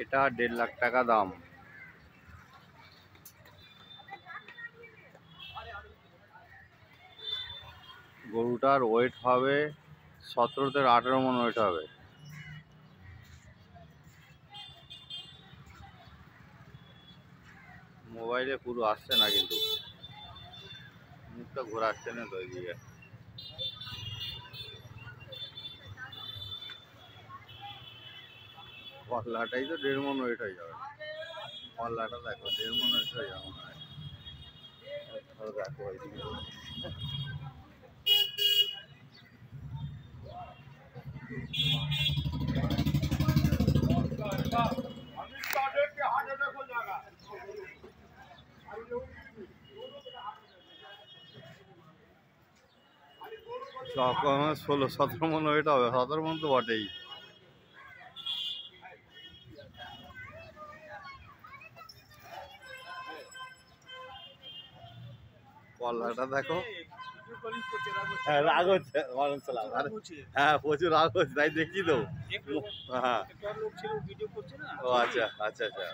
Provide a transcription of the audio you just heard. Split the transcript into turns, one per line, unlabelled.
এটা 1.5 লাখ টাকা দাম। গরুটার ওয়েট হবে 17 থেকে 18 মণ ওয়েট হবে। মোবাইলে পুরো আসছে না, কিন্তু মুখটা ঘোরাচ্ছে না তো এদিকে। পাল্লাটাই তো 1.5 মণ ওয়েট হয়ে যাবে। পাল্লাটা দেখো 1.5 মণ ওয়েট হয়ে যাবে মনে হয়। দেখো এইদিকে সব 16-17 মণ ওয়েট হবে। 17 মণ তো বটেই। পাল্লাটা দেখো। হ্যাঁ, রাগ হচ্ছে। হ্যাঁ, প্রচুর রাগ হচ্ছে, তাই দেখছি তো। হ্যাঁ, ও আচ্ছা আচ্ছা আচ্ছা।